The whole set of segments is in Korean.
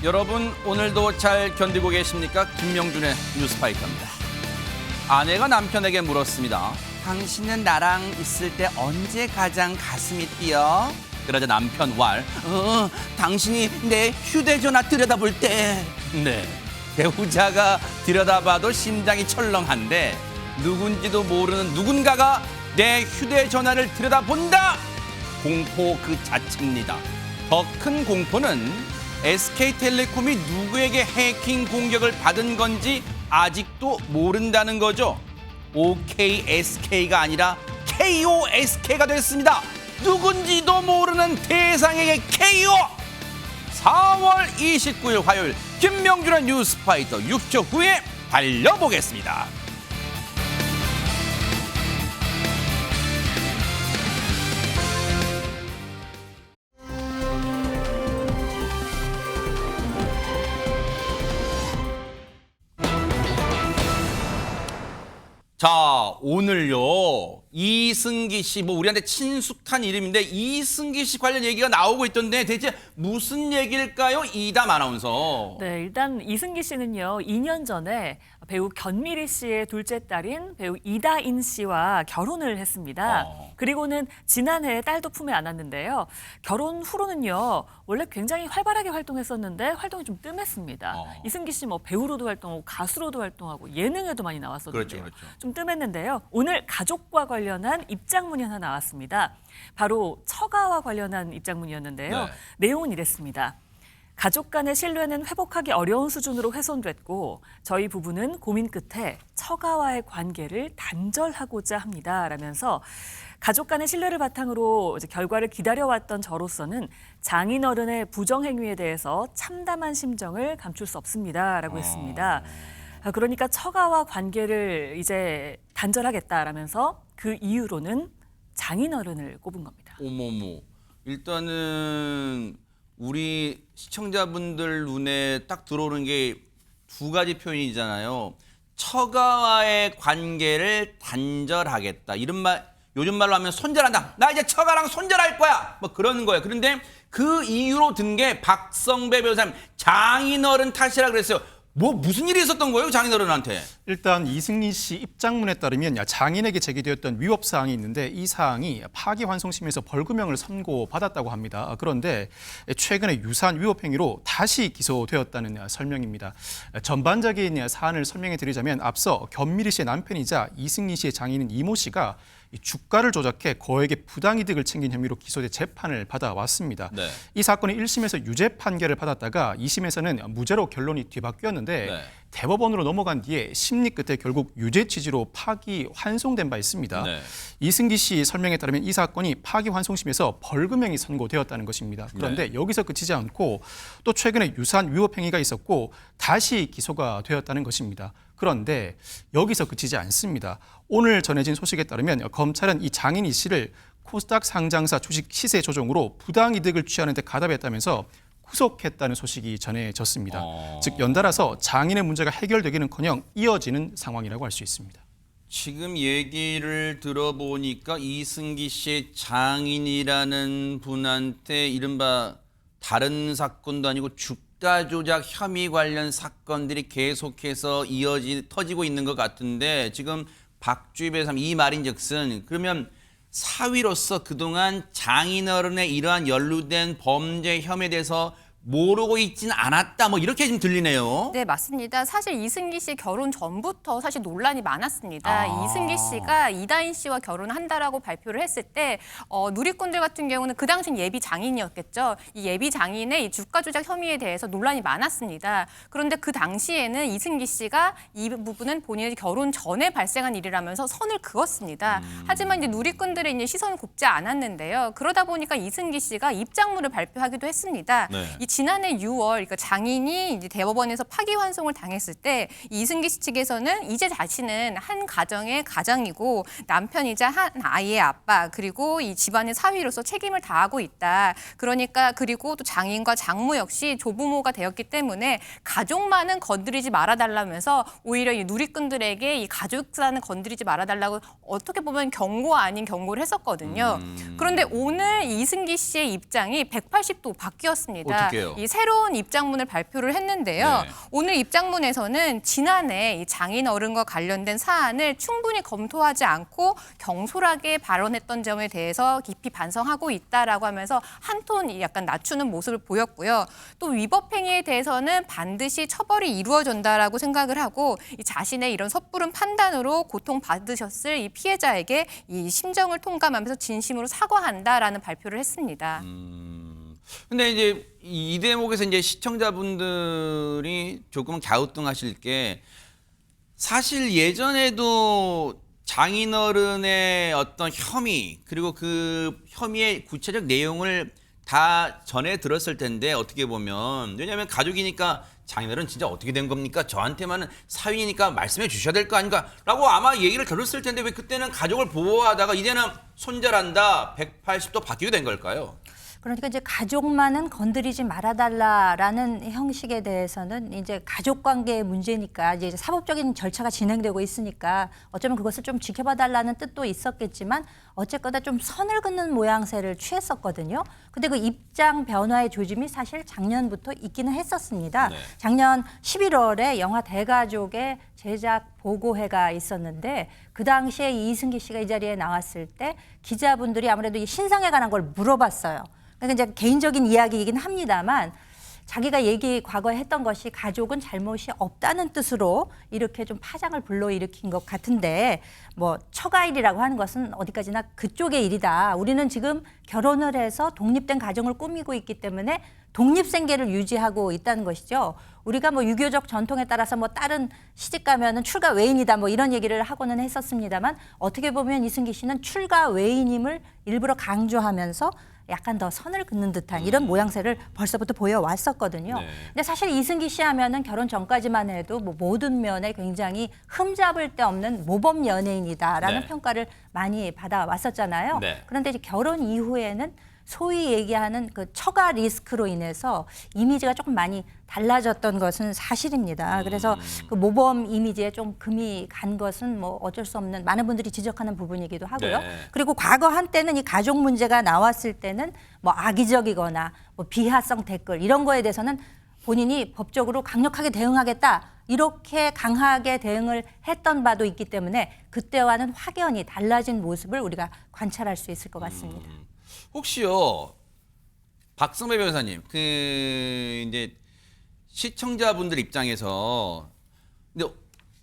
여러분 오늘도 잘 견디고 계십니까? 김명준의 뉴스파이터입니다. 아내가 남편에게 물었습니다. 당신은 나랑 있을 때 언제 가장 가슴이 뛰어? 그러자 남편 왈, 당신이 내 휴대전화 들여다볼 때. 네, 배우자가 들여다봐도 심장이 철렁한데 누군지도 모르는 누군가가 내 휴대전화를 들여다본다. 공포 그 자체입니다. 더 큰 공포는 SK텔레콤이 누구에게 해킹 공격을 받은 건지 아직도 모른다는 거죠. OKSK가 아니라 KOSK가 됐습니다. 누군지도 모르는 대상에게 KO! 4월 29일 화요일 김명준의 뉴스파이터 6초 후에 달려보겠습니다. 자, 오늘요. 이승기 씨, 우리한테 친숙한 이름인데 이승기 씨 관련 얘기가 나오고 있던데 대체 무슨 얘기일까요? 이담 아나운서. 네, 일단 이승기 씨는요, 2년 전에 배우 견미리 씨의 둘째 딸인 배우 이다인 씨와 결혼을 했습니다. 그리고는 지난해에 딸도 품에 안았는데요. 결혼 후로는요, 원래 굉장히 활발하게 활동했었는데 활동이 좀 뜸했습니다. 이승기 씨 배우로도 활동하고 가수로도 활동하고 예능에도 많이 나왔었는데요. 그렇죠. 좀 뜸했는데요. 오늘 가족과 관련한 입장문이 하나 나왔습니다. 바로 처가와 관련한 입장문이었는데요. 네. 내용은 이랬습니다. 가족 간의 신뢰는 회복하기 어려운 수준으로 훼손됐고 저희 부부는 고민 끝에 처가와의 관계를 단절하고자 합니다. 라면서 가족 간의 신뢰를 바탕으로 이제 결과를 기다려왔던 저로서는 장인어른의 부정행위에 대해서 참담한 심정을 감출 수 없습니다. 라고 했습니다. 그러니까 처가와 관계를 이제 단절하겠다라면서 그 이유로는 장인어른을 꼽은 겁니다. 어머머. 일단은 우리 시청자분들 눈에 딱 들어오는 게 두 가지 표현이잖아요. 처가와의 관계를 단절하겠다. 이런 말, 요즘 말로 하면 손절한다. 나 이제 처가랑 손절할 거야. 그러는 거예요. 그런데 그 이유로 든 게 박성배 변호사님 장인어른 탓이라 그랬어요. 무슨 일이 있었던 거예요, 장인어른한테? 일단 이승기 씨 입장문에 따르면 장인에게 제기되었던 위법 사항이 있는데 이 사항이 파기환송심에서 벌금형을 선고받았다고 합니다. 그런데 최근에 유사한 위법 행위로 다시 기소되었다는 설명입니다. 전반적인 사안을 설명해 드리자면 앞서 견미리 씨의 남편이자 이승기 씨의 장인인 이모 씨가 주가를 조작해 거액의 부당이득을 챙긴 혐의로 기소돼 재판을 받아왔습니다. 네. 이 사건이 1심에서 유죄 판결을 받았다가 2심에서는 무죄로 결론이 뒤바뀌었는데 네. 대법원으로 넘어간 뒤에 심리 끝에 결국 유죄 취지로 파기환송된 바 있습니다. 네. 이승기 씨 설명에 따르면 이 사건이 파기환송심에서 벌금형이 선고되었다는 것입니다. 그런데 여기서 그치지 않고 또 최근에 유사한 위법 행위가 있었고 다시 기소가 되었다는 것입니다. 그런데 여기서 그치지 않습니다. 오늘 전해진 소식에 따르면 검찰은 이 장인이 씨를 코스닥 상장사 주식 시세 조정으로 부당이득을 취하는 데 가담했다면서 구속했다는 소식이 전해졌습니다. 즉 연달아서 장인의 문제가 해결되기는커녕 이어지는 상황이라고 할 수 있습니다. 지금 얘기를 들어보니까 이승기 씨의 장인이라는 분한테 이른바 다른 사건도 아니고 주가 조작 혐의 관련 사건들이 계속해서 터지고 있는 것 같은데 지금 박주희 변호사님 이 말인즉슨 그러면 사위로서 그동안 장인어른의 이러한 연루된 범죄 혐의에 대해서 모르고 있지는 않았다. 이렇게 좀 들리네요. 네, 맞습니다. 사실 이승기 씨 결혼 전부터 사실 논란이 많았습니다. 이승기 씨가 이다인 씨와 결혼한다라고 발표를 했을 때 누리꾼들 같은 경우는 그 당시는 예비 장인이었겠죠. 이 예비 장인의 이 주가 조작 혐의에 대해서 논란이 많았습니다. 그런데 그 당시에는 이승기 씨가 이 부분은 본인의 결혼 전에 발생한 일이라면서 선을 그었습니다. 하지만 이제 누리꾼들의 이제 시선은 곱지 않았는데요. 그러다 보니까 이승기 씨가 입장문을 발표하기도 했습니다. 네. 지난해 6월 그러니까 장인이 이제 대법원에서 파기환송을 당했을 때 이승기 씨 측에서는 이제 자신은 한 가정의 가장이고 남편이자 한 아이의 아빠 그리고 이 집안의 사위로서 책임을 다하고 있다. 그러니까 그리고 또 장인과 장모 역시 조부모가 되었기 때문에 가족만은 건드리지 말아달라면서 오히려 이 누리꾼들에게 이 가족사는 건드리지 말아달라고 어떻게 보면 경고 아닌 경고를 했었거든요. 그런데 오늘 이승기 씨의 입장이 180도 바뀌었습니다. 어떻게? 그러게요. 이 새로운 입장문을 발표를 했는데요. 네. 오늘 입장문에서는 지난해 이 장인 어른과 관련된 사안을 충분히 검토하지 않고 경솔하게 발언했던 점에 대해서 깊이 반성하고 있다라고 하면서 한 톤 약간 낮추는 모습을 보였고요. 또 위법 행위에 대해서는 반드시 처벌이 이루어진다라고 생각을 하고 이 자신의 이런 섣부른 판단으로 고통받으셨을 이 피해자에게 이 심정을 통감하면서 진심으로 사과한다라는 발표를 했습니다. 근데 이제 이 대목에서 이제 시청자분들이 조금 갸우뚱하실 게 사실 예전에도 장인어른의 어떤 혐의 그리고 그 혐의의 구체적 내용을 다 전해 들었을 텐데 어떻게 보면 왜냐하면 가족이니까 장인어른 진짜 어떻게 된 겁니까? 저한테만은 사위니까 말씀해 주셔야 될 거 아닌가? 라고 아마 얘기를 들었을 텐데 왜 그때는 가족을 보호하다가 이제는 손절한다 180도 바뀌게 된 걸까요? 그러니까 이제 가족만은 건드리지 말아달라라는 형식에 대해서는 이제 가족 관계의 문제니까 이제 사법적인 절차가 진행되고 있으니까 어쩌면 그것을 좀 지켜봐달라는 뜻도 있었겠지만 어쨌거나 좀 선을 긋는 모양새를 취했었거든요. 근데 그 입장 변화의 조짐이 사실 작년부터 있기는 했었습니다. 네. 작년 11월에 영화 대가족의 제작 보고회가 있었는데 그 당시에 이승기 씨가 이 자리에 나왔을 때 기자분들이 아무래도 이 신상에 관한 걸 물어봤어요. 그러니까 이제 개인적인 이야기이긴 합니다만 자기가 과거에 했던 것이 가족은 잘못이 없다는 뜻으로 이렇게 좀 파장을 불러일으킨 것 같은데 뭐 처가일이라고 하는 것은 어디까지나 그쪽의 일이다. 우리는 지금 결혼을 해서 독립된 가정을 꾸미고 있기 때문에 독립생계를 유지하고 있다는 것이죠. 우리가 뭐 유교적 전통에 따라서 뭐 딸은 시집 가면은 출가 외인이다 뭐 이런 얘기를 하고는 했었습니다만 어떻게 보면 이승기 씨는 출가 외인임을 일부러 강조하면서 약간 더 선을 긋는 듯한 이런 모양새를 벌써부터 보여왔었거든요. 네. 근데 사실 이승기 씨 하면은 결혼 전까지만 해도 뭐 모든 면에 굉장히 흠잡을 데 없는 모범 연예인이다라는 네. 평가를 많이 받아왔었잖아요. 네. 그런데 이제 결혼 이후에는 소위 얘기하는 그 처가 리스크로 인해서 이미지가 조금 많이 달라졌던 것은 사실입니다. 그래서 그 모범 이미지에 좀 금이 간 것은 뭐 어쩔 수 없는 많은 분들이 지적하는 부분이기도 하고요. 네. 그리고 과거 한때는 이 가족 문제가 나왔을 때는 뭐 악의적이거나 뭐 비하성 댓글 이런 거에 대해서는 본인이 법적으로 강력하게 대응하겠다. 이렇게 강하게 대응을 했던 바도 있기 때문에 그때와는 확연히 달라진 모습을 우리가 관찰할 수 있을 것 같습니다. 혹시요 박성배 변호사님 그 이제 시청자분들 입장에서 근데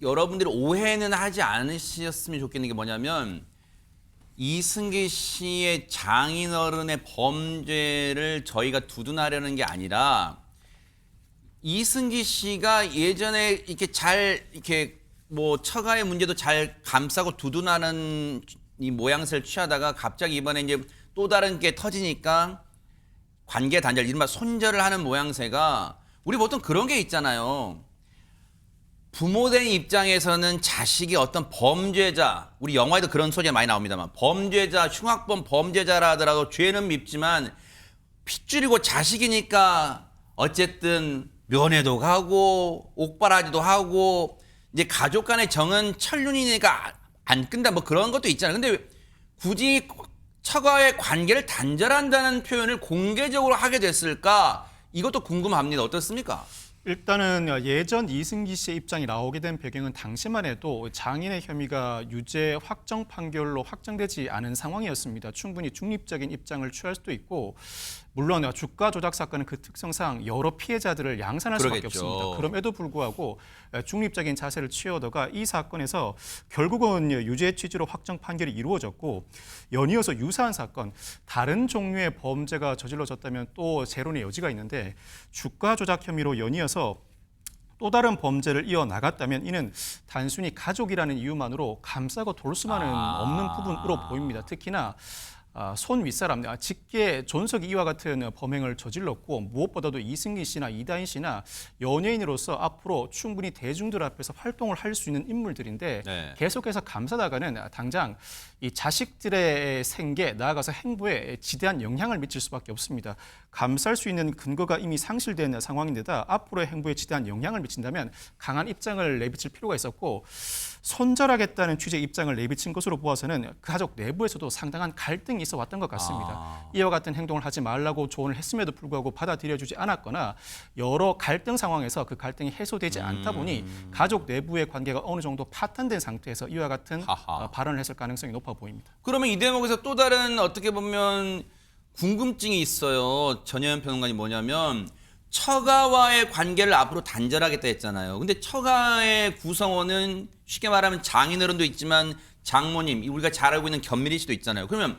여러분들이 오해는 하지 않으셨으면 좋겠는 게 뭐냐면 이승기 씨의 장인어른의 범죄를 저희가 두둔하려는 게 아니라 이승기 씨가 예전에 이렇게 뭐 처가의 문제도 잘 감싸고 두둔하는 이 모양새를 취하다가 갑자기 이번에 이제 또 다른 게 터지니까 관계 단절, 이른바 손절을 하는 모양새가 우리 보통 그런 게 있잖아요. 부모된 입장에서는 자식이 어떤 범죄자, 우리 영화에도 그런 소리가 많이 나옵니다만 범죄자, 흉악범 범죄자라 하더라도 죄는 밉지만 핏줄이고 자식이니까 어쨌든 면회도 가고 옥바라지도 하고 이제 가족 간의 정은 천륜이니까 안 끈다 뭐 그런 것도 있잖아요. 근데 굳이 처가의 관계를 단절한다는 표현을 공개적으로 하게 됐을까? 이것도 궁금합니다. 어떻습니까? 일단은 예전 이승기 씨의 입장이 나오게 된 배경은 당시만 해도 장인의 혐의가 유죄 확정 판결로 확정되지 않은 상황이었습니다. 충분히 중립적인 입장을 취할 수도 있고 물론 주가 조작 사건은 그 특성상 여러 피해자들을 양산할 수밖에 그러겠죠. 없습니다. 그럼에도 불구하고 중립적인 자세를 취하다가 이 사건에서 결국은 유죄 취지로 확정 판결이 이루어졌고 연이어서 유사한 사건, 다른 종류의 범죄가 저질러졌다면 또 재론의 여지가 있는데 주가 조작 혐의로 연이어서 또 다른 범죄를 이어나갔다면 이는 단순히 가족이라는 이유만으로 감싸고 돌 수만은 없는 부분으로 보입니다. 특히나 손 윗사람, 직계 존석이 이와 같은 범행을 저질렀고 무엇보다도 이승기 씨나 이다인 씨나 연예인으로서 앞으로 충분히 대중들 앞에서 활동을 할 수 있는 인물들인데 네. 계속해서 감싸다가는 당장 이 자식들의 생계, 나아가서 행보에 지대한 영향을 미칠 수밖에 없습니다. 감쌀 수 있는 근거가 이미 상실된 상황인데다 앞으로의 행보에 지대한 영향을 미친다면 강한 입장을 내비칠 필요가 있었고 손절하겠다는 취지의 입장을 내비친 것으로 보아서는 가족 내부에서도 상당한 갈등이 있어 왔던 것 같습니다. 이와 같은 행동을 하지 말라고 조언을 했음에도 불구하고 받아들여주지 않았거나 여러 갈등 상황에서 그 갈등이 해소되지 않다 보니 가족 내부의 관계가 어느 정도 파탄된 상태에서 이와 같은 발언을 했을 가능성이 높아 보입니다. 그러면 이 대목에서 또 다른 어떻게 보면 궁금증이 있어요. 전혜연 평론가님 뭐냐면 처가와의 관계를 앞으로 단절하겠다 했잖아요. 근데 처가의 구성원은 쉽게 말하면 장인어른도 있지만 장모님, 우리가 잘 알고 있는 견미리 씨도 있잖아요. 그러면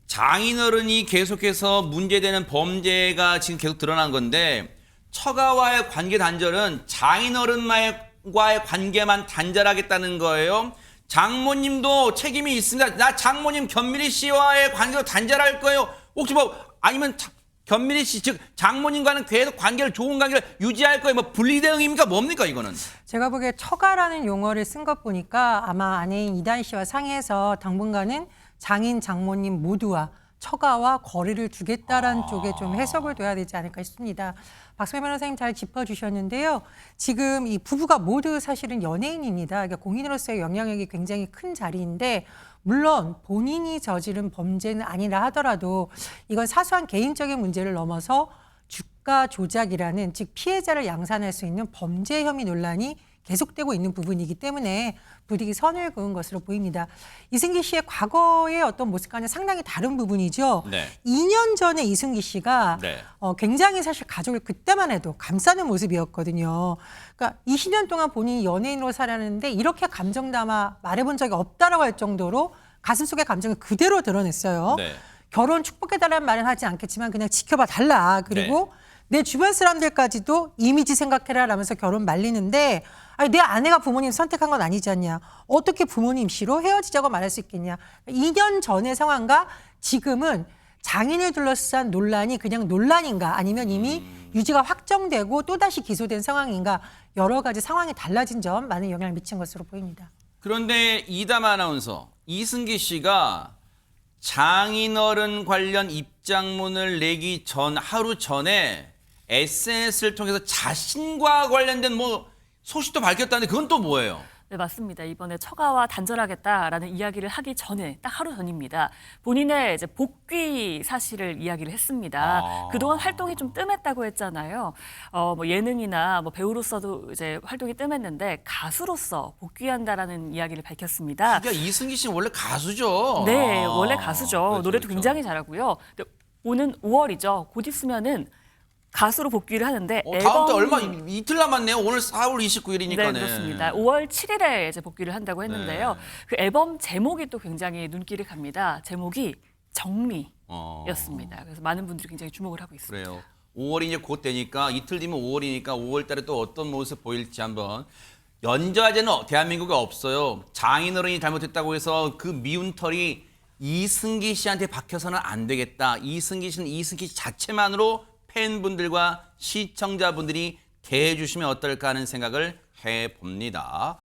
장인어른이 계속해서 문제되는 범죄가 지금 계속 드러난 건데 처가와의 관계 단절은 장인어른과의 관계만 단절하겠다는 거예요. 장모님도 책임이 있습니다. 나 장모님 견미리 씨와의 관계도 단절할 거예요. 혹시 뭐 아니면 견미리 씨 즉 장모님과는 계속 관계를 좋은 관계를 유지할 거예요. 뭐 분리대응입니까? 뭡니까 이거는? 제가 보기에 처가라는 용어를 쓴 것 보니까 아마 아내인 이다인 씨와 상의해서 당분간은 장인, 장모님 모두와 처가와 거리를 두겠다라는 쪽에 좀 해석을 둬야 되지 않을까 싶습니다. 박수배 변호사님 잘 짚어주셨는데요. 지금 이 부부가 모두 사실은 연예인입니다. 그러니까 공인으로서의 영향력이 굉장히 큰 자리인데 물론 본인이 저지른 범죄는 아니라 하더라도 이건 사소한 개인적인 문제를 넘어서 주가 조작이라는 즉 피해자를 양산할 수 있는 범죄 혐의 논란이 계속되고 있는 부분이기 때문에 부득이 선을 그은 것으로 보입니다. 이승기 씨의 과거의 어떤 모습과는 상당히 다른 부분이죠. 네. 2년 전에 이승기 씨가 네. 굉장히 사실 가족을 그때만 해도 감싸는 모습이었거든요. 그러니까 20년 동안 본인이 연예인으로 살았는데 이렇게 감정 담아 말해본 적이 없다라고 할 정도로 가슴속의 감정을 그대로 드러냈어요. 네. 결혼 축복해달라는 말은 하지 않겠지만 그냥 지켜봐 달라. 그리고 내 주변 사람들까지도 이미지 생각해라 라면서 결혼 말리는데 아니, 내 아내가 부모님 선택한 건 아니지 않냐. 어떻게 부모님 씨로 헤어지자고 말할 수 있겠냐. 2년 전의 상황과 지금은 장인을 둘러싼 논란이 그냥 논란인가 아니면 이미 유죄가 확정되고 또다시 기소된 상황인가 여러 가지 상황이 달라진 점 많은 영향을 미친 것으로 보입니다. 그런데 이담 아나운서 이승기 씨가 장인어른 관련 입장문을 내기 전 하루 전에 SNS를 통해서 자신과 관련된 뭐 소식도 밝혔다는데 그건 또 뭐예요? 네, 맞습니다. 이번에 처가와 단절하겠다라는 이야기를 하기 전에 딱 하루 전입니다. 본인의 이제 복귀 사실을 이야기를 했습니다. 그동안 활동이 좀 뜸했다고 했잖아요. 뭐 예능이나 뭐 배우로서도 이제 활동이 뜸했는데 가수로서 복귀한다라는 이야기를 밝혔습니다. 그러니까 이승기 씨는 원래 가수죠. 네, 원래 가수죠. 그렇죠, 노래도 그렇죠. 굉장히 잘하고요. 근데 오는 5월이죠. 곧 있으면은 가수로 복귀를 하는데 다음 달 얼마 이틀 남았네요. 오늘 4월 29일이니까. 네, 그렇습니다. 5월 7일에 이제 복귀를 한다고 했는데요. 그 앨범 제목이 또 굉장히 눈길을 갑니다. 제목이 정리였습니다. 그래서 많은 분들이 굉장히 주목을 하고 있습니다. 그래요. 5월이 이제 곧 되니까 이틀 뒤면 5월이니까 5월 달에 또 어떤 모습 보일지 한번. 연좌제는 대한민국에 없어요. 장인어른이 잘못했다고 해서 그 미운 털이 이승기 씨한테 박혀서는 안 되겠다. 이승기 씨는 이승기 씨 자체만으로 팬분들과 시청자분들이 대해주시면 어떨까 하는 생각을 해봅니다.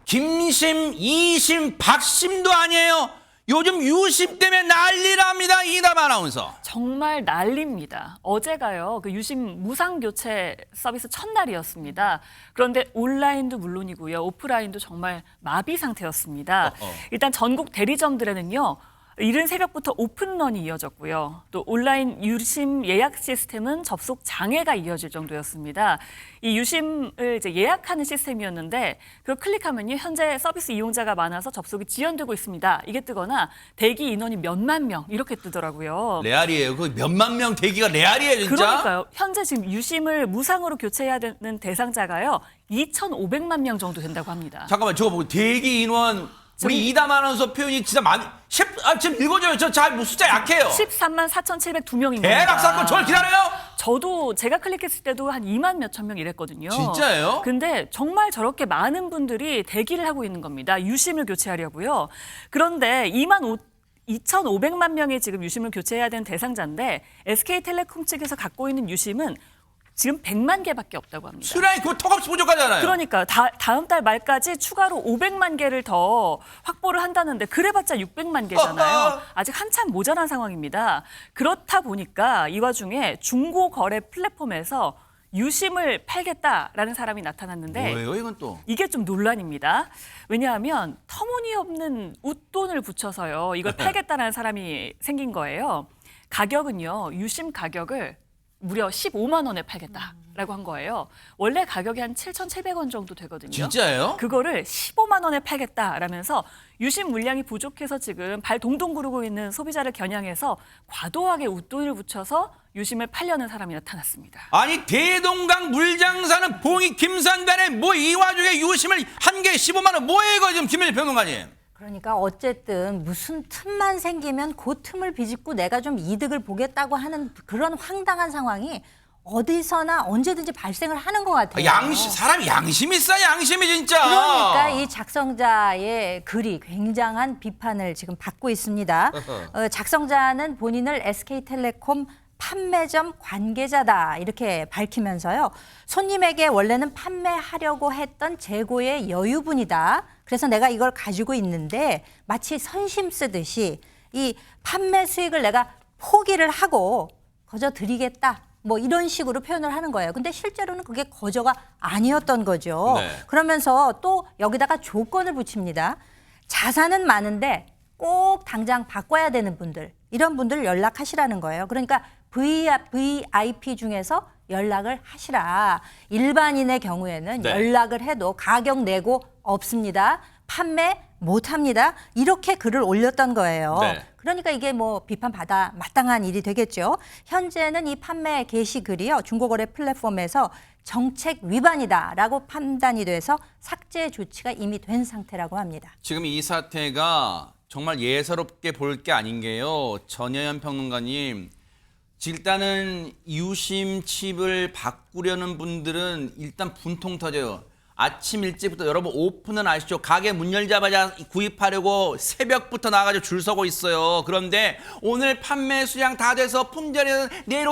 김심, 이심, 박심도 아니에요. 요즘 유심 때문에 난리랍니다. 이담 아나운서. 정말 난리입니다. 어제가요, 그 유심 무상교체 서비스 첫날이었습니다. 그런데 온라인도 물론이고요, 오프라인도 정말 마비 상태였습니다. 일단 전국 대리점들에는요, 이른 새벽부터 오픈런이 이어졌고요. 또 온라인 유심 예약 시스템은 접속 장애가 이어질 정도였습니다. 이 유심을 이제 예약하는 시스템이었는데 그걸 클릭하면요, 현재 서비스 이용자가 많아서 접속이 지연되고 있습니다. 이게 뜨거나 대기 인원이 몇만 명 이렇게 뜨더라고요. 레알이에요. 그 몇만 명 대기가 레알이에요, 진짜. 그러니까요. 현재 지금 유심을 무상으로 교체해야 되는 대상자가요, 2,500만 명 정도 된다고 합니다. 잠깐만, 저거 보고 대기 인원 우리 이담 아나운서 표현이 진짜 지금 읽어줘요. 저 잘 숫자 약해요. 13만 4,702명입니다. 대락 사건 저를 기다려요? 저도 제가 클릭했을 때도 한 2만 몇천 명 이랬거든요. 진짜예요? 근데 정말 저렇게 많은 분들이 대기를 하고 있는 겁니다. 유심을 교체하려고요. 그런데 2,500만 명이 지금 유심을 교체해야 되는 대상자인데 SK텔레콤 측에서 갖고 있는 유심은 지금 100만 개밖에 없다고 합니다. 수량이 그거 턱없이 부족하잖아요. 그러니까 다음 달 말까지 추가로 500만 개를 더 확보를 한다는데 그래봤자 600만 개잖아요. 아직 한참 모자란 상황입니다. 그렇다 보니까 이 와중에 중고 거래 플랫폼에서 유심을 팔겠다라는 사람이 나타났는데 뭐예요 이건 또? 이게 좀 논란입니다. 왜냐하면 터무니없는 웃돈을 붙여서요. 이걸 팔겠다라는 사람이 생긴 거예요. 가격은요. 유심 가격을 무려 15만 원에 팔겠다라고 한 거예요. 원래 가격이 한 7,700원 정도 되거든요. 진짜예요? 그거를 15만 원에 팔겠다라면서 유심 물량이 부족해서 지금 발 동동 구르고 있는 소비자를 겨냥해서 과도하게 웃돈을 붙여서 유심을 팔려는 사람이 나타났습니다. 아니 대동강 물장사는 봉이 김산단에 뭐 이 와중에 유심을 한 개에 15만 원 뭐예요 이거 지금 김현일 평론가님? 그러니까 어쨌든 무슨 틈만 생기면 그 틈을 비집고 내가 좀 이득을 보겠다고 하는 그런 황당한 상황이 어디서나 언제든지 발생을 하는 것 같아요. 사람이 양심 있어 양심이 진짜. 그러니까 이 작성자의 글이 굉장한 비판을 지금 받고 있습니다. 작성자는 본인을 SK텔레콤 판매점 관계자다 이렇게 밝히면서요. 손님에게 원래는 판매하려고 했던 재고의 여유분이다. 그래서 내가 이걸 가지고 있는데 마치 선심 쓰듯이 이 판매 수익을 내가 포기를 하고 거저 드리겠다. 뭐 이런 식으로 표현을 하는 거예요. 근데 실제로는 그게 거저가 아니었던 거죠. 네. 그러면서 또 여기다가 조건을 붙입니다. 자산은 많은데 꼭 당장 바꿔야 되는 분들, 이런 분들 연락하시라는 거예요. 그러니까 VIP 중에서 연락을 하시라. 일반인의 경우에는 네. 연락을 해도 가격 내고 없습니다. 판매 못합니다. 이렇게 글을 올렸던 거예요. 네. 그러니까 이게 뭐 비판받아 마땅한 일이 되겠죠. 현재는 이 판매 게시글이요. 중고거래 플랫폼에서 정책 위반이다라고 판단이 돼서 삭제 조치가 이미 된 상태라고 합니다. 지금 이 사태가 정말 예사롭게 볼 게 아닌 게요. 전혜연 평론가님. 일단은 유심 칩을 바꾸려는 분들은 일단 분통 터져요. 아침 일찍부터 여러분 오픈은 아시죠? 가게 문 열자마자 구입하려고 새벽부터 나가지고 줄 서고 있어요. 그런데 오늘 판매 수량 다 돼서 품절이 내일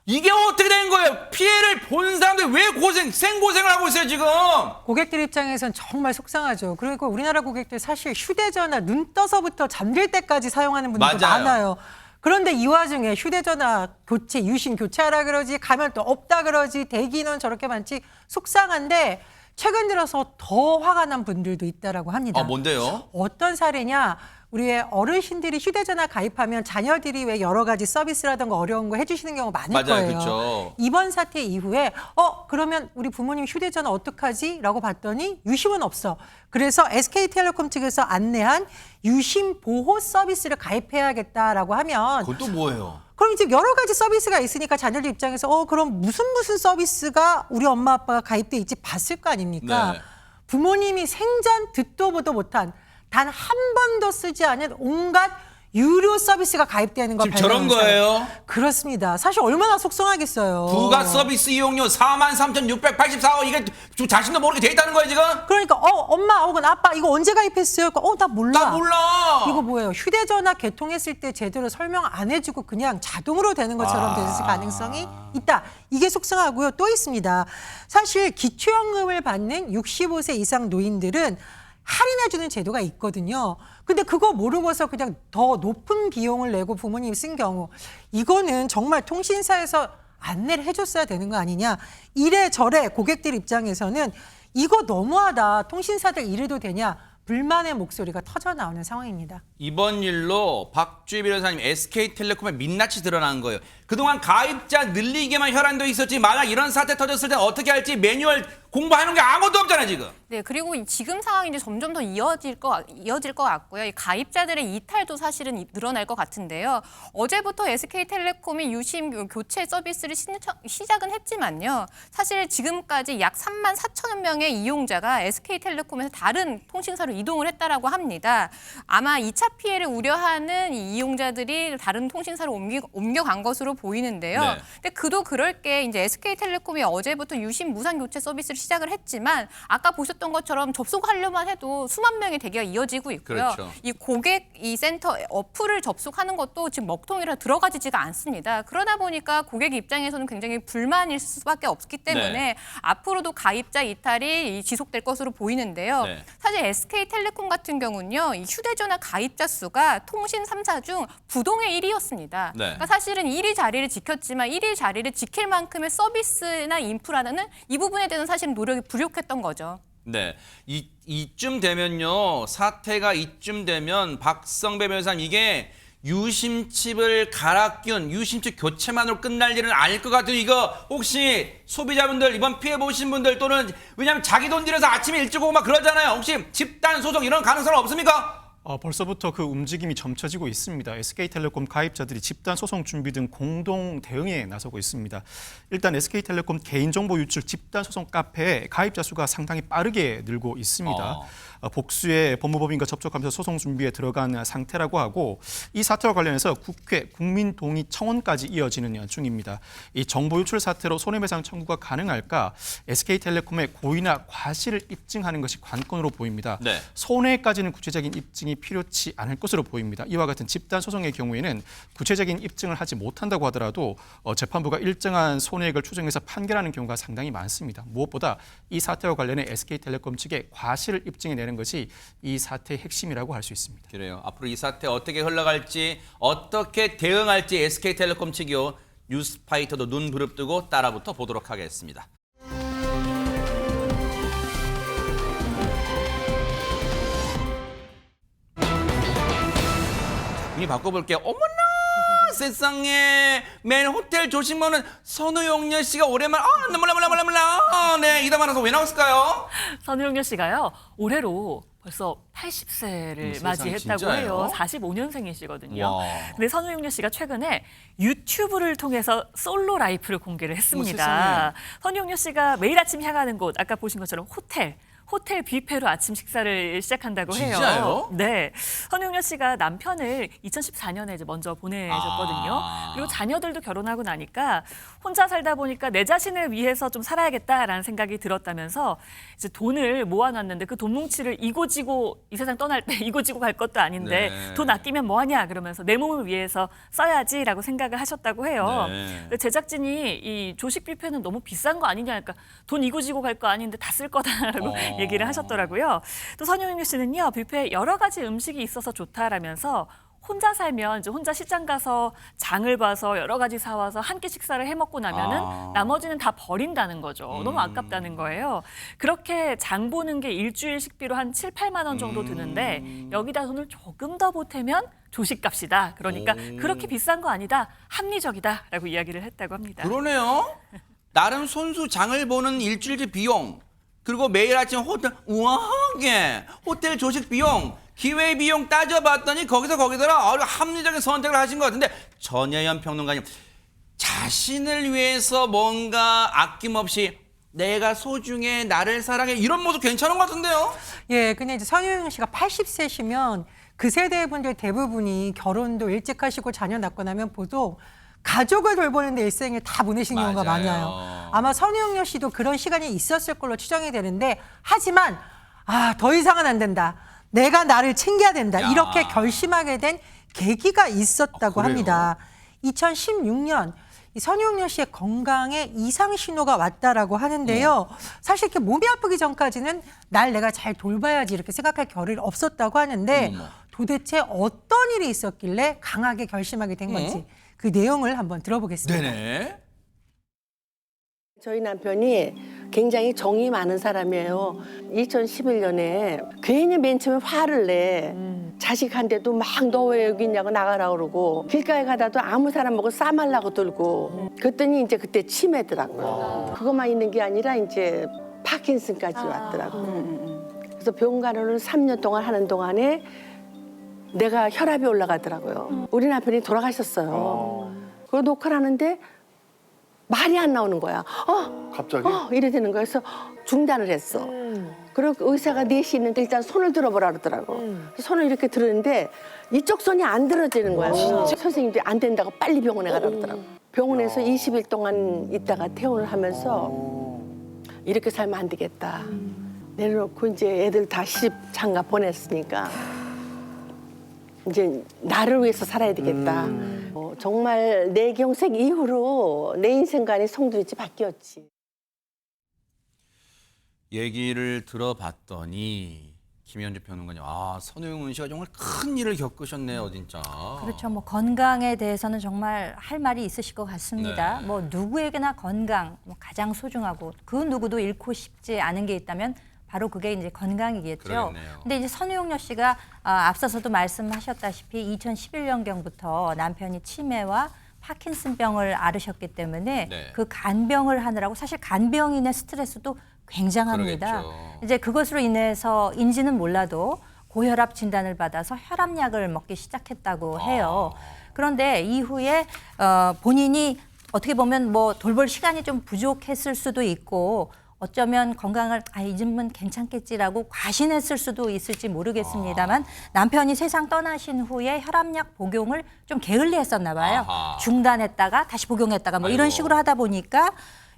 이게 어떻게 된 거예요? 피해를 본 사람들 왜 생고생을 하고 있어요 지금? 고객들 입장에선 정말 속상하죠. 그리고 우리나라 고객들 사실 휴대전화 눈 떠서부터 잠들 때까지 사용하는 분들도 맞아요. 많아요. 그런데 이 와중에 휴대전화 교체, 유심 교체하라 그러지, 가면 또 없다 그러지, 대기는 저렇게 많지, 속상한데 최근 들어서 더 화가 난 분들도 있다라고 합니다. 뭔데요? 어떤 사례냐? 우리의 어르신들이 휴대전화 가입하면 자녀들이 왜 여러 가지 서비스라든가 어려운 거 해주시는 경우가 많을 맞아요, 거예요. 그렇죠. 이번 사태 이후에 그러면 우리 부모님 휴대전화 어떡하지? 라고 봤더니 유심은 없어. 그래서 SK텔레콤 측에서 안내한 유심 보호 서비스를 가입해야겠다라고 하면 그건 또 뭐예요? 그럼 이제 여러 가지 서비스가 있으니까 자녀들 입장에서 그럼 무슨 서비스가 우리 엄마 아빠가 가입돼 있지 봤을 거 아닙니까? 네. 부모님이 생전 듣도 보도 못한 단 한 번도 쓰지 않은 온갖 유료 서비스가 가입되는 거 지금 저런 발견한 사람. 거예요? 그렇습니다. 사실 얼마나 속상하겠어요. 부가 서비스 이용료 43,684원 이게 좀 자신도 모르게 돼 있다는 거예요 지금? 그러니까 엄마 혹은 아빠 이거 언제 가입했어요? 나 몰라. 나 몰라. 이거 뭐예요? 휴대전화 개통했을 때 제대로 설명 안 해주고 그냥 자동으로 되는 것처럼 됐을 가능성이 있다. 이게 속상하고요. 또 있습니다. 사실 기초연금을 받는 65세 이상 노인들은 할인해주는 제도가 있거든요. 근데 그거 모르고서 그냥 더 높은 비용을 내고 부모님이 쓴 경우 이거는 정말 통신사에서 안내를 해줬어야 되는 거 아니냐. 이래저래 고객들 입장에서는 이거 너무하다. 통신사들 이래도 되냐. 불만의 목소리가 터져 나오는 상황입니다. 이번 일로 박주희 변호사님 SK텔레콤의 민낯이 드러난 거예요. 그동안 가입자 늘리기만 혈안돼 있었지 만약 이런 사태 터졌을 때 어떻게 할지 매뉴얼 공부하는 게 아무것도 없잖아요 지금. 네, 그리고 지금 상황이 이제 점점 더 이어질 것 같고요. 이 가입자들의 이탈도 사실은 늘어날 것 같은데요. 어제부터 SK텔레콤이 유심 교체 서비스를 시작은 했지만요. 사실 지금까지 약 34,000여 명의 이용자가 SK텔레콤에서 다른 통신사로 이동을 했다라고 합니다. 아마 2차 피해를 우려하는 이 이용자들이 다른 통신사로 옮겨간 것으로 보이는데요. 네. 근데 그도 그럴 게 이제 SK텔레콤이 어제부터 유심 무상 교체 서비스를 시작을 했지만 아까 보셨던 것처럼 접속하려면 해도 수만 명의 대기가 이어지고 있고요. 그렇죠. 이 고객 이 센터 어플을 접속하는 것도 지금 먹통이라 들어가지지가 않습니다. 그러다 보니까 고객 입장에서는 굉장히 불만일 수밖에 없기 때문에 네. 앞으로도 가입자 이탈이 지속될 것으로 보이는데요. 네. 사실 SK텔레콤 같은 경우는요, 이 휴대전화 가입 가입자 수가 통신 3사 중 부동의 1위였습니다. 네. 그러니까 사실은 1위 자리를 지켰지만 1위 자리를 지킬 만큼의 서비스나 인프라는 이 부분에 대해서는 사실 노력이 부족했던 거죠. 네, 이쯤 되면요, 사태가 이쯤 되면 박성배 변호사님 이게 유심칩을 갈아 끼운 유심칩 교체만으로 끝날 일은 아닐 것 같아요. 이거 혹시 소비자분들 이번 피해 보신 분들 또는 왜냐하면 자기 돈 들여서 아침에 일찍 오고 막 그러잖아요. 혹시 집단 소송 이런 가능성은 없습니까? 벌써부터 그 움직임이 점쳐지고 있습니다. SK텔레콤 가입자들이 집단 소송 준비 등 공동 대응에 나서고 있습니다. 일단 SK텔레콤 개인정보 유출 집단 소송 카페에 가입자 수가 상당히 빠르게 늘고 있습니다. 복수의 법무법인과 접촉하면서 소송 준비에 들어간 상태라고 하고 이 사태와 관련해서 국회 국민동의청원까지 이어지는 중입니다. 이 정보 유출 사태로 손해배상 청구가 가능할까? SK텔레콤의 고의나 과실을 입증하는 것이 관건으로 보입니다. 네. 손해까지는 구체적인 입증이 필요치 않을 것으로 보입니다. 이와 같은 집단 소송의 경우에는 구체적인 입증을 하지 못한다고 하더라도 재판부가 일정한 손해액을 추정해서 판결하는 경우가 상당히 많습니다. 무엇보다 이 사태와 관련해 SK텔레콤 측의 과실을 입증해내는 것이 이 사태의 핵심이라고 할 수 있습니다. 그래요. 앞으로 이 사태 어떻게 흘러갈지 어떻게 대응할지 SK텔레콤 측이요. 뉴스파이터도 눈 부릅뜨고 따라붙어 보도록 하겠습니다. 분위 바꿔볼게요. 어머나 세상에 맨 호텔 조식먹는 선우용녀 씨가 오랜만에 몰라 네 이다 말아서 왜 나왔을까요? 선우용녀 씨가요. 올해로 벌써 80세를 세상에 맞이했다고 진짜예요? 해요. 45년생이시거든요. 와. 근데 선우용녀 씨가 최근에 유튜브를 통해서 솔로 라이프를 공개를 세상에. 했습니다. 선우용녀 씨가 매일 아침 향하는 곳, 아까 보신 것처럼 호텔 뷔페로 아침 식사를 시작한다고 해요. 진짜요? 네. 선우용녀 씨가 남편을 2014년에 이제 먼저 보내셨거든요. 그리고 자녀들도 결혼하고 나니까 혼자 살다 보니까 내 자신을 위해서 좀 살아야겠다라는 생각이 들었다면서 이제 돈을 모아놨는데 그 돈 뭉치를 이고지고 이 세상 떠날 때 이고지고 갈 것도 아닌데 네. 돈 아끼면 뭐하냐 그러면서 내 몸을 위해서 써야지라고 생각을 하셨다고 해요. 네. 근데 제작진이 이 조식 뷔페는 너무 비싼 거 아니냐, 그러니까 돈 이고지고 갈 거 아닌데 다 쓸 거다라고 얘기를 하셨더라고요. 또 선영유 씨는요, 뷔페에 여러 가지 음식이 있어서 좋다라면서 혼자 살면 이제 혼자 시장 가서 장을 봐서 여러 가지 사와서 한 끼 식사를 해 먹고 나면은 나머지는 다 버린다는 거죠. 너무 아깝다는 거예요. 그렇게 장 보는 게 일주일 식비로 한 7, 8만 원 정도 드는데 여기다 돈을 조금 더 보태면 조식값이다. 그러니까 그렇게 비싼 거 아니다. 합리적이다라고 이야기를 했다고 합니다. 그러네요. 나름 손수 장을 보는 일주일치 비용 그리고 매일 아침 우아하게 호텔 조식 비용 기회 비용 따져봤더니 거기더라 합리적인 선택을 하신 것 같은데 전혜연 평론가님 자신을 위해서 뭔가 아낌없이 내가 소중해 나를 사랑해 이런 모습 괜찮은 것 같은데요. 예, 근데 이제 선효영 씨가 80세시면 그 세대 분들 대부분이 결혼도 일찍 하시고 자녀 낳고 나면 보통 가족을 돌보는 데 일생을 다 보내신 경우가 맞아요. 많아요. 아마 선우용녀 씨도 그런 시간이 있었을 걸로 추정이 되는데 하지만 더 이상은 안 된다. 내가 나를 챙겨야 된다. 야. 이렇게 결심하게 된 계기가 있었다고 그래요? 합니다. 2016년 이 선우용녀 씨의 건강에 이상 신호가 왔다라고 하는데요. 사실 이렇게 몸이 아프기 전까지는 날 내가 잘 돌봐야지 이렇게 생각할 겨를이 없었다고 하는데 도대체 어떤 일이 있었길래 강하게 결심하게 된 건지 그 내용을 한번 들어보겠습니다. 네네. 저희 남편이 굉장히 정이 많은 사람이에요. 2011년에 괜히 맨 처음에 화를 내. 자식한테도 막 너 왜 여기 있냐고 나가라 그러고 길가에 가다도 아무 사람 보고 싸말라고 들고 그랬더니 이제 그때 치매더라고요. 그것만 있는 게 아니라 이제 파킨슨까지 왔더라고요. 그래서 병원 가는 3년 동안 하는 동안에 내가 혈압이 올라가더라고요. 우리 남편이 돌아가셨어요. 그리고 녹화를 하는데 말이 안 나오는 거야. 갑자기? 이래 되는 거야. 그래서 중단을 했어. 그리고 의사가 넷이 있는데 일단 손을 들어보라 그러더라고. 손을 이렇게 들었는데 이쪽 손이 안 들어지는 거야. 선생님들이 안 된다고 빨리 병원에 가라 그러더라고. 병원에서 20일 동안 있다가 퇴원을 하면서 이렇게 살면 안 되겠다. 내려놓고 이제 애들 다 시집 장가 보냈으니까 이제 나를 위해서 살아야 되겠다. 정말 내 경색 이후로 내 인생관이 송두리째 바뀌었지. 얘기를 들어봤더니 김현주 평론가님, 선우용 씨가 정말 큰 일을 겪으셨네요, 진짜. 그렇죠. 뭐 건강에 대해서는 정말 할 말이 있으실 것 같습니다. 네. 뭐 누구에게나 건강 가장 소중하고 그 누구도 잃고 싶지 않은 게 있다면 바로 그게 이제 건강이겠죠. 그러겠네요. 근데 이제 선우용녀 씨가 앞서서도 말씀하셨다시피 2011년경부터 남편이 치매와 파킨슨병을 앓으셨기 때문에 네. 그 간병을 하느라고 사실 간병인의 스트레스도 굉장합니다. 그러겠죠. 이제 그것으로 인해서 인지는 몰라도 고혈압 진단을 받아서 혈압약을 먹기 시작했다고 해요. 그런데 이후에 본인이 어떻게 보면 뭐 돌볼 시간이 좀 부족했을 수도 있고 어쩌면 건강을 이쯤은 괜찮겠지라고 과신했을 수도 있을지 모르겠습니다만 남편이 세상 떠나신 후에 혈압약 복용을 좀 게을리했었나 봐요. 아하. 중단했다가 다시 복용했다가 뭐 이런 아이고. 식으로 하다 보니까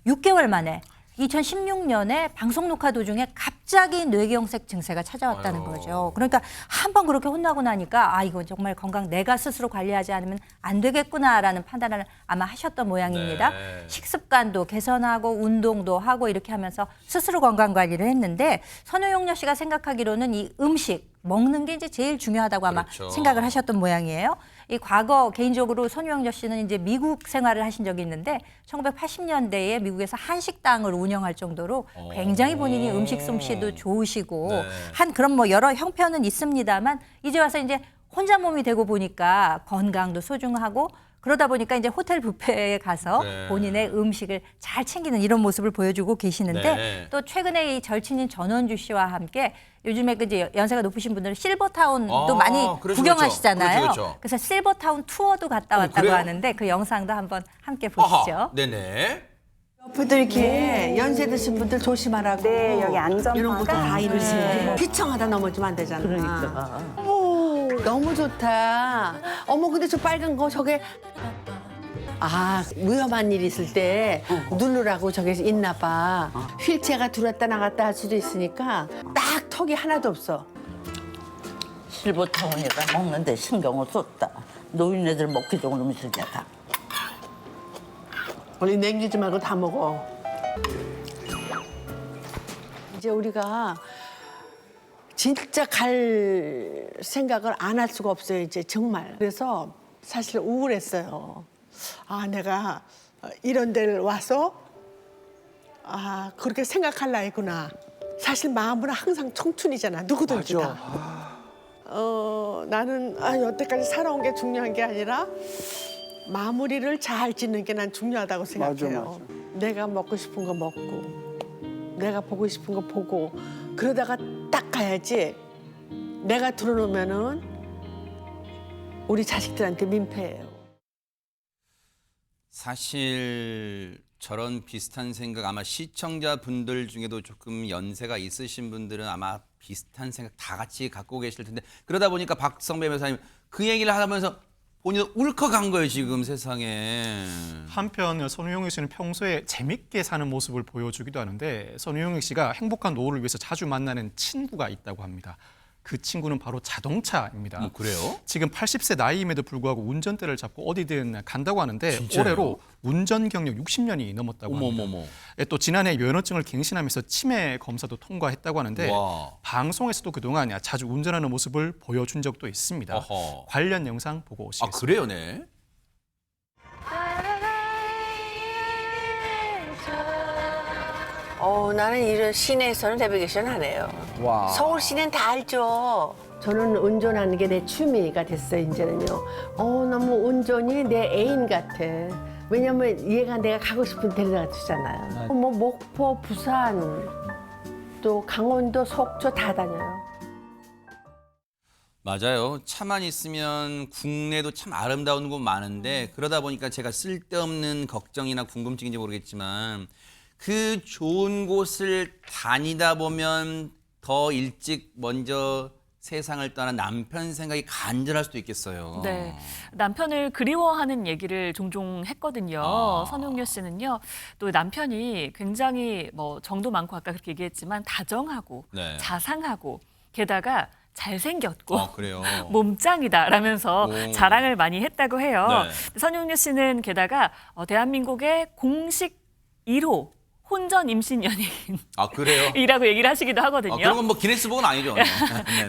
6개월 만에 2016년에 방송 녹화 도중에 갑자기 뇌경색 증세가 찾아왔다는 아유. 거죠. 그러니까 한 번 그렇게 혼나고 나니까 이거 정말 건강 내가 스스로 관리하지 않으면 안 되겠구나라는 판단을 아마 하셨던 모양입니다. 네. 식습관도 개선하고 운동도 하고 이렇게 하면서 스스로 건강 관리를 했는데 선우용녀 씨가 생각하기로는 이 음식 먹는 게 이제 제일 중요하다고 아마 그렇죠. 생각을 하셨던 모양이에요. 이 과거 개인적으로 선우용녀 씨는 이제 미국 생활을 하신 적이 있는데 1980년대에 미국에서 한식당을 운영할 정도로 굉장히 본인이 음식 솜씨도 좋으시고 네. 한 그런 뭐 여러 형편은 있습니다만 이제 와서 이제 혼자 몸이 되고 보니까 건강도 소중하고 그러다 보니까 이제 호텔 뷔페에 가서 네. 본인의 음식을 잘 챙기는 이런 모습을 보여주고 계시는데 네. 또 최근에 이 절친인 전원주 씨와 함께 요즘에 그 이제 연세가 높으신 분들은 실버타운도 많이 그렇죠, 구경하시잖아요. 그렇죠, 그렇죠. 그래서 실버타운 투어도 갔다 왔다고 그래요? 하는데 그 영상도 한번 함께 보시죠. 네네. 옆에도 이렇게 연세 드신 분들 조심하라고. 네, 여기 안전바가. 이런 것도 다 이러지. 네. 피청하다 넘어지면 안 되잖아. 그러니까. 어머, 너무 좋다. 어머, 근데 저 빨간 거 저게. 위험한 일 있을 때 누르라고 저게 있나 봐. 휠체어가 들어왔다 나갔다 할 수도 있으니까 딱 턱이 하나도 없어. 실버타운에다 먹는데 신경을 썼다. 노인네들 먹기 좋은 음식이다. 원래 남기지 말고 다 먹어. 이제 우리가 진짜 갈 생각을 안 할 수가 없어요, 이제 정말. 그래서 사실 우울했어요. 내가 이런 데를 와서 그렇게 생각할 나이구나. 사실 마음은 항상 청춘이잖아, 누구든지 다. 나는 여태까지 살아온 게 중요한 게 아니라 마무리를 잘 짓는 게 난 중요하다고 생각해요. 내가 먹고 싶은 거 먹고 내가 보고 싶은 거 보고 그러다가 딱 가야지. 내가 들어놓으면은 우리 자식들한테 민폐예요. 사실 저런 비슷한 생각 아마 시청자분들 중에도 조금 연세가 있으신 분들은 아마 비슷한 생각 다 같이 갖고 계실 텐데 그러다 보니까 박성배 변호사님 그 얘기를 하면서 본인도 울컥한 거예요, 지금 세상에. 한편 선우용익 씨는 평소에 재밌게 사는 모습을 보여주기도 하는데 선우용익 씨가 행복한 노후를 위해서 자주 만나는 친구가 있다고 합니다. 그 친구는 바로 자동차입니다. 그래요? 지금 80세 나이임에도 불구하고 운전대를 잡고 어디든 간다고 하는데 진짜요? 올해로 운전 경력 60년이 넘었다고 합니다. 어머머머. 또 지난해 면허증을 갱신하면서 치매 검사도 통과했다고 하는데 와. 방송에서도 그동안 자주 운전하는 모습을 보여준 적도 있습니다. 어허. 관련 영상 보고 오시겠습니다. 그래요, 네. 나는 이런 시내에서는 내비게이션 안 해요. 서울 시내는 다 알죠. 저는 운전하는 게 내 취미가 됐어요, 이제는요. 너무 운전이 내 애인 같아. 왜냐면 얘가 내가 가고 싶은 데 데려다 주잖아요. 뭐 목포, 부산, 또 강원도, 속초 다 다녀요. 맞아요. 차만 있으면 국내도 참 아름다운 곳 많은데 그러다 보니까 제가 쓸데없는 걱정이나 궁금증인지 모르겠지만 그 좋은 곳을 다니다 보면 더 일찍 먼저 세상을 떠난 남편 생각이 간절할 수도 있겠어요. 네, 남편을 그리워하는 얘기를 종종 했거든요. 선우용녀 씨는요, 또 남편이 굉장히 뭐 정도 많고 아까 그렇게 얘기했지만 다정하고 네. 자상하고 게다가 잘생겼고 그래요. 몸짱이다라면서 오. 자랑을 많이 했다고 해요. 네. 선우용녀 씨는 게다가 대한민국의 공식 1호 혼전 임신 연예인이라고 아, 그래요? 얘기를 하시기도 하거든요. 그런 건 뭐 기네스북은 아니죠. 네.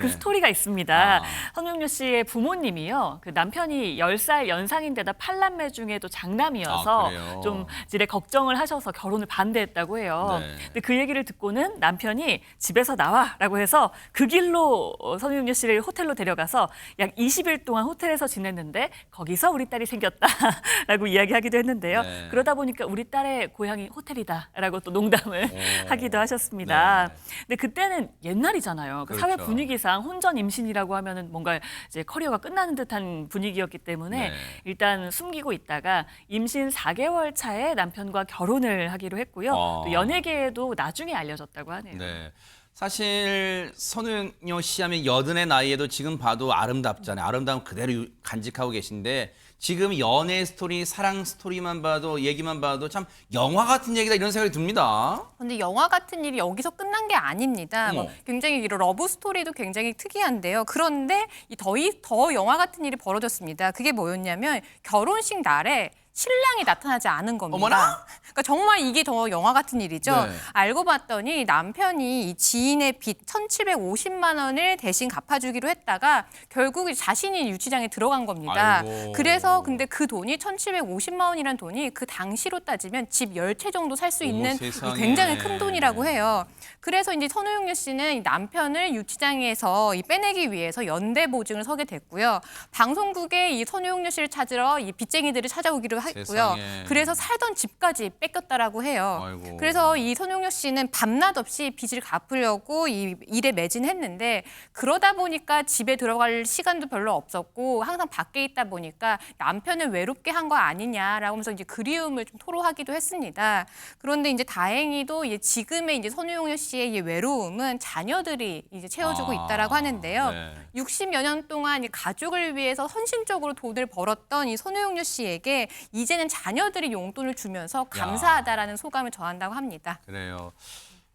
그 스토리가 있습니다. 아. 선용료 씨의 부모님이요. 그 남편이 10살 연상인데다 8남매 중에도 장남이어서 아, 그래요? 좀 이제 걱정을 하셔서 결혼을 반대했다고 해요. 네. 근데 그 얘기를 듣고는 남편이 집에서 나와라고 해서 그 길로 선용료 씨를 호텔로 데려가서 약 20일 동안 호텔에서 지냈는데 거기서 우리 딸이 생겼다라고 이야기하기도 했는데요. 네. 그러다 보니까 우리 딸의 고향이 호텔이다라고 또 농담을 하기도 하셨습니다. 네. 근데 그때는 옛날이잖아요. 그 사회 그렇죠. 분위기상 혼전 임신이라고 하면은 뭔가 이제 커리어가 끝나는 듯한 분위기였기 때문에 네. 일단 숨기고 있다가 임신 4개월 차에 남편과 결혼을 하기로 했고요. 아. 또 연예계에도 나중에 알려졌다고 하네요. 네. 사실 선우녀 씨 하면 80의 나이에도 지금 봐도 아름답잖아요. 아름다움 그대로 간직하고 계신데 지금 연애 스토리, 사랑 스토리만 봐도 얘기만 봐도 참 영화 같은 얘기다 이런 생각이 듭니다. 근데 영화 같은 일이 여기서 끝난 게 아닙니다. 어머. 뭐 굉장히 이런 러브 스토리도 굉장히 특이한데요. 그런데 더 영화 같은 일이 벌어졌습니다. 그게 뭐였냐면 결혼식 날에 신랑이 나타나지 않은 겁니다. 어머나? 그러니까 정말 이게 더 영화 같은 일이죠. 네. 알고 봤더니 남편이 이 지인의 빚 1,750만 원을 대신 갚아주기로 했다가 결국 자신이 유치장에 들어간 겁니다. 아이고. 그래서 근데 그 돈이 1,750만 원이란 돈이 그 당시로 따지면 집 10채 정도 살 수 어머, 있는 세상에. 굉장히 큰 돈이라고 해요. 그래서 이제 선우용료 씨는 이 남편을 유치장에서 빼내기 위해서 연대 보증을 서게 됐고요. 방송국에 이 선우용료 씨를 찾으러 이 빚쟁이들을 찾아오기로 했고요. 세상에. 그래서 살던 집까지 뺏겼다라고 해요. 아이고. 그래서 이 선용료 씨는 밤낮 없이 빚을 갚으려고 이 일에 매진했는데 그러다 보니까 집에 들어갈 시간도 별로 없었고 항상 밖에 있다 보니까 남편을 외롭게 한 거 아니냐라고 하면서 이제 그리움을 좀 토로하기도 했습니다. 그런데 이제 다행히도 이제 지금의 이제 선우용료 씨의 이 외로움은 자녀들이 이제 채워주고 있다라고 하는데요. 네. 60여 년 동안 이 가족을 위해서 헌신적으로 돈을 벌었던 이 선우용료 씨에게 이제는 자녀들이 용돈을 주면서 감사하다라는 소감을 전한다고 합니다. 그래요.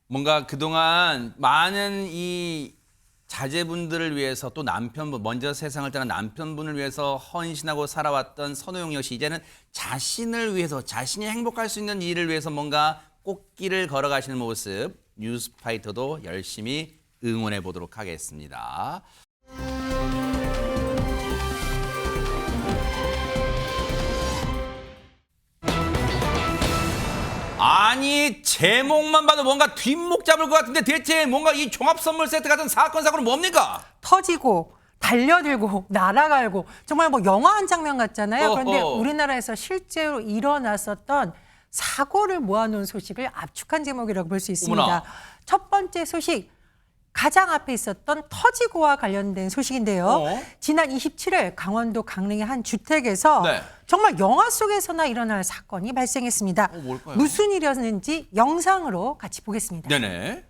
뭔가 그동안 많은 이 자제분들을 위해서 또 남편분, 먼저 세상을 떠난 남편분을 위해서 헌신하고 살아왔던 선우용료 씨 이제는 자신을 위해서 자신이 행복할 수 있는 일을 위해서 뭔가 꽃길을 걸어가시는 모습 뉴스파이터도 열심히 응원해 보도록 하겠습니다. 아니 제목만 봐도 뭔가 뒷목 잡을 것 같은데 대체 뭔가 이 종합 선물 세트 같은 사건 사고는 뭡니까? 터지고 달려들고 날아가고 정말 뭐 영화 한 장면 같잖아요. 그런데 어허. 우리나라에서 실제로 일어났었던 사고를 모아놓은 소식을 압축한 제목이라고 볼 수 있습니다. 어머나. 첫 번째 소식, 가장 앞에 있었던 터지고와 관련된 소식인데요. 어? 지난 27일 강원도 강릉의 한 주택에서 네. 정말 영화 속에서나 일어날 사건이 발생했습니다. 뭘까요? 무슨 일이었는지 영상으로 같이 보겠습니다. 네네.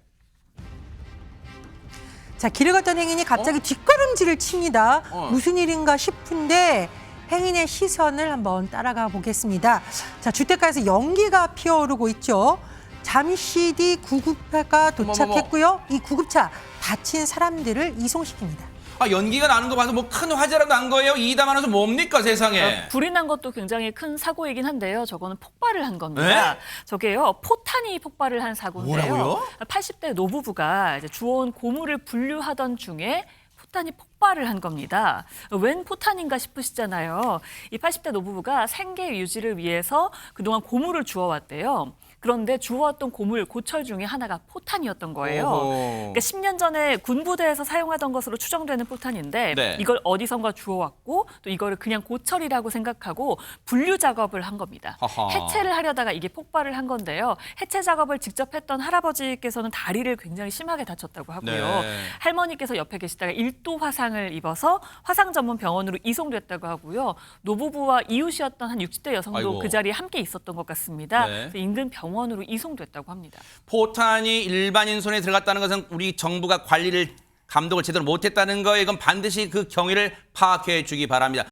자, 길을 걷던 행인이 갑자기 뒷걸음질을 칩니다. 무슨 일인가 싶은데 행인의 시선을 한번 따라가 보겠습니다. 자, 주택가에서 연기가 피어오르고 있죠. 잠시 뒤 구급차가 도착했고요. 이 구급차 다친 사람들을 이송시킵니다. 아 연기가 나는 거 봐서 뭐 큰 화재라도 난 거예요? 이담하면서 뭡니까 세상에? 불이 난 것도 굉장히 큰 사고이긴 한데요. 저거는 폭발을 한 겁니다. 네? 저게요, 포탄이 폭발을 한 사고인데요. 뭐라고요? 80대 노부부가 이제 주워온 고물을 분류하던 중에 포탄이 폭발을 한 겁니다. 웬 포탄인가 싶으시잖아요. 이 80대 노부부가 생계 유지를 위해서 그동안 고물을 주워왔대요. 그런데 주워왔던 고물 고철 중에 하나가 포탄이었던 거예요. 오호. 그러니까 10년 전에 군부대에서 사용하던 것으로 추정되는 포탄인데 네. 이걸 어디선가 주워왔고 또 이거를 그냥 고철이라고 생각하고 분류 작업을 한 겁니다. 하하. 해체를 하려다가 이게 폭발을 한 건데요. 해체 작업을 직접 했던 할아버지께서는 다리를 굉장히 심하게 다쳤다고 하고요. 네. 할머니께서 옆에 계시다가 1도 화상을 입어서 화상 전문 병원으로 이송됐다고 하고요. 노부부와 이웃이었던 한 60대 여성도 아이고. 그 자리에 함께 있었던 것 같습니다. 네. 그래서 인근 병원으로 이송됐다고 합니다. 포탄이 일반인 손에 들어갔다는 것은 우리 정부가 관리를 감독을 제대로 못했다는 거에 이건 반드시 그 경위를 파악해 주기 바랍니다.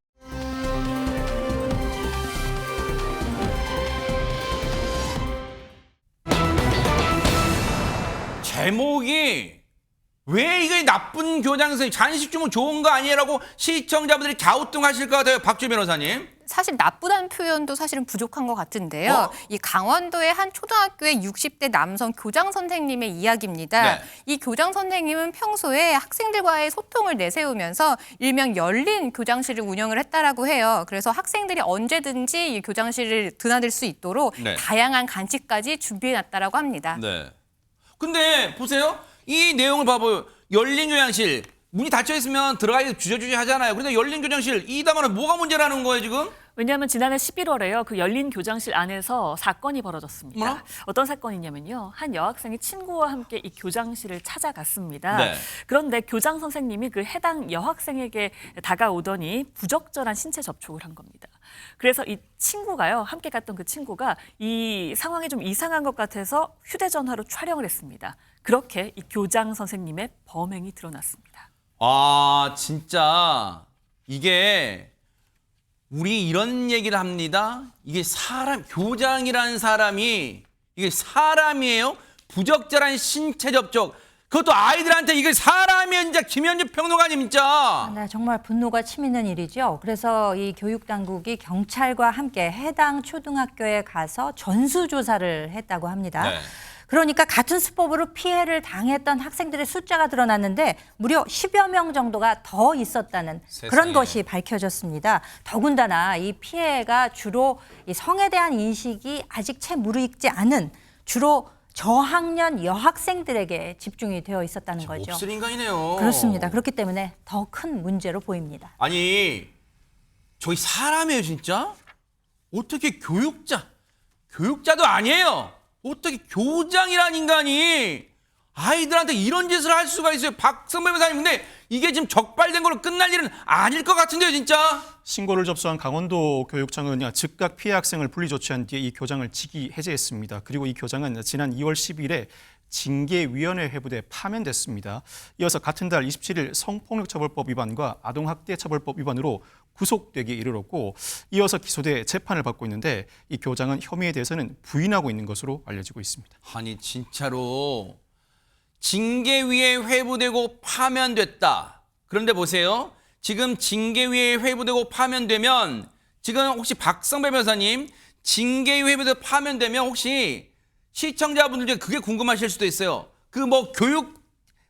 제목이 왜 이게 나쁜 교장선생님 잔식 주면 좋은 거 아니라고 시청자분들이 갸우뚱하실 것 같아요. 박주 변호사님. 사실 나쁘다는 표현도 사실은 부족한 것 같은데요. 이 강원도의 한 초등학교의 60대 남성 교장 선생님의 이야기입니다. 네. 이 교장 선생님은 평소에 학생들과의 소통을 내세우면서 일명 열린 교장실을 운영을 했다라고 해요. 그래서 학생들이 언제든지 이 교장실을 드나들 수 있도록 네. 다양한 간식까지 준비해놨다라고 합니다. 네. 근데 보세요. 이 내용을 봐봐요. 열린 교장실. 문이 닫혀 있으면 들어가기 주저주저 하잖아요. 그런데 열린 교장실 이 단어는 뭐가 문제라는 거예요, 지금? 왜냐하면 지난해 11월에요. 그 열린 교장실 안에서 사건이 벌어졌습니다. 뭐라? 어떤 사건이냐면요. 한 여학생이 친구와 함께 이 교장실을 찾아갔습니다. 네. 그런데 교장 선생님이 그 해당 여학생에게 다가오더니 부적절한 신체 접촉을 한 겁니다. 그래서 이 친구가요. 함께 갔던 그 친구가 이 상황이 좀 이상한 것 같아서 휴대전화로 촬영을 했습니다. 그렇게 이 교장 선생님의 범행이 드러났습니다. 아, 진짜 이게 우리 이런 얘기를 합니다. 이게 교장이라는 사람이 이게 사람이에요? 부적절한 신체 접촉. 그것도 아이들한테 이게 사람이야, 진짜 김현주 평론가님 진짜. 네, 정말 분노가 치미는 일이죠. 그래서 이 교육당국이 경찰과 함께 해당 초등학교에 가서 전수조사를 했다고 합니다. 네. 그러니까 같은 수법으로 피해를 당했던 학생들의 숫자가 드러났는데 무려 10여 명 정도가 더 있었다는 세상에. 그런 것이 밝혀졌습니다. 더군다나 이 피해가 주로 이 성에 대한 인식이 아직 채 무르익지 않은 주로 저학년 여학생들에게 집중이 되어 있었다는 거죠. 몹쓸 인간이네요. 그렇습니다. 그렇기 때문에 더 큰 문제로 보입니다. 아니, 저희 사람이에요, 진짜? 어떻게 교육자도 아니에요. 어떻게 교장이란 인간이 아이들한테 이런 짓을 할 수가 있어요. 박성배 변호사님, 근데 이게 지금 적발된 걸로 끝날 일은 아닐 것 같은데요, 진짜? 신고를 접수한 강원도 교육청은 즉각 피해 학생을 분리 조치한 뒤에 이 교장을 직위 해제했습니다. 그리고 이 교장은 지난 2월 10일에 징계위원회 회부돼 파면됐습니다. 이어서 같은 달 27일 성폭력처벌법 위반과 아동학대처벌법 위반으로 구속되기에 이르렀고 이어서 기소돼 재판을 받고 있는데 이 교장은 혐의에 대해서는 부인하고 있는 것으로 알려지고 있습니다. 아니, 진짜로 징계위에 회부되고 파면됐다. 그런데 보세요. 지금 징계위에 회부되고 파면되면 지금 혹시 박성배 변호사님 징계위 회부되고 파면되면 혹시 시청자분들 중에 그게 궁금하실 수도 있어요. 그 뭐 교육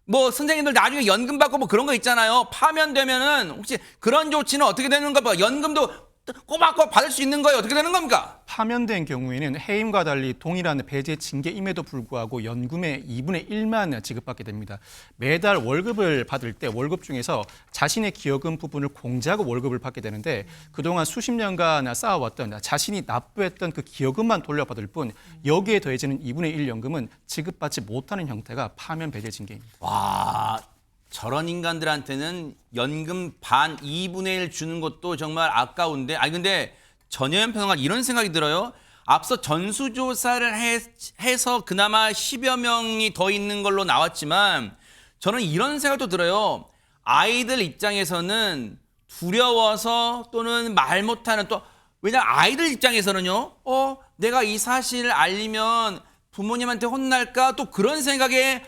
선생님들 나중에 연금 받고 뭐 그런 거 있잖아요. 파면되면은 혹시 그런 조치는 어떻게 되는 겁니까? 연금도 꼬박꼬박 받을 수 있는 거예요. 어떻게 되는 겁니까? 파면된 경우에는 해임과 달리 동일한 배제 징계임에도 불구하고 연금의 2분의 1만 지급받게 됩니다. 매달 월급을 받을 때 월급 중에서 자신의 기여금 부분을 공제하고 월급을 받게 되는데 그동안 수십 년간 쌓아왔던 자신이 납부했던 그 기여금만 돌려받을 뿐 여기에 더해지는 2분의 1 연금은 지급받지 못하는 형태가 파면 배제 징계입니다. 와, 저런 인간들한테는 연금 반 2분의 1 주는 것도 정말 아까운데, 아니 근데 전혜연 평론가 이런 생각이 들어요. 앞서 전수조사를 해서 그나마 10여 명이 더 있는 걸로 나왔지만 저는 이런 생각도 들어요. 아이들 입장에서는 두려워서 또는 말 못하는 왜냐면 아이들 입장에서는요. 내가 이 사실을 알리면 부모님한테 혼날까 또 그런 생각에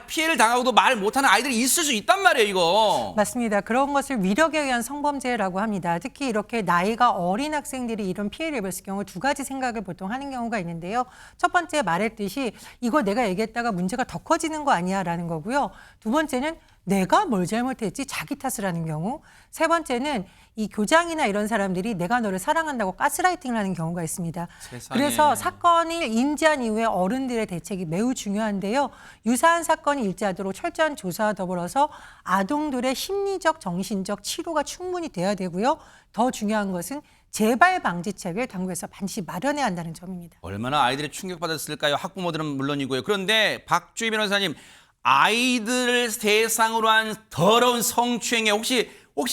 피해를 당하고도 말 못하는 아이들이 있을 수 있단 말이에요, 이거. 맞습니다. 그런 것을 위력에 의한 성범죄라고 합니다. 특히 이렇게 나이가 어린 학생들이 이런 피해를 입었을 경우 두 가지 생각을 보통 하는 경우가 있는데요. 첫 번째 말했듯이 이거 내가 얘기했다가 문제가 더 커지는 거 아니야 라는 거고요. 두 번째는 내가 뭘 잘못했지 자기 탓을 하는 경우. 세 번째는 이 교장이나 이런 사람들이 내가 너를 사랑한다고 가스라이팅을 하는 경우가 있습니다. 세상에. 그래서 사건을 인지한 이후에 어른들의 대책이 매우 중요한데요. 유사한 사건이 일치하도록 철저한 조사와 더불어서 아동들의 심리적, 정신적 치료가 충분히 돼야 되고요. 더 중요한 것은 재발 방지책을 당국에서 반드시 마련해야 한다는 점입니다. 얼마나 아이들이 충격받았을까요? 학부모들은 물론이고요. 그런데 박주희 변호사님, 아이들을 대상으로 한 더러운 성추행에 혹시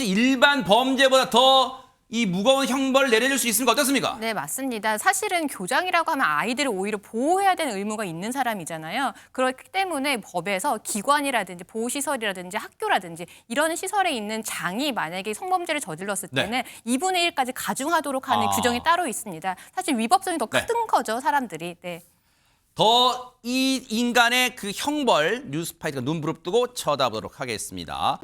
일반 범죄보다 더 이 무거운 형벌을 내려줄 수 있습니까? 어떻습니까? 네, 맞습니다. 사실은 교장이라고 하면 아이들을 오히려 보호해야 되는 의무가 있는 사람이잖아요. 그렇기 때문에 법에서 기관이라든지 보호시설이라든지 학교라든지 이런 시설에 있는 장이 만약에 성범죄를 저질렀을 때는 2분의 1까지 가중하도록 하는 규정이 따로 있습니다. 사실 위법성이 더 큰 거죠, 사람들이. 네. 더 이 인간의 그 형벌 뉴스파이트가 눈 부릅뜨고 쳐다보도록 하겠습니다.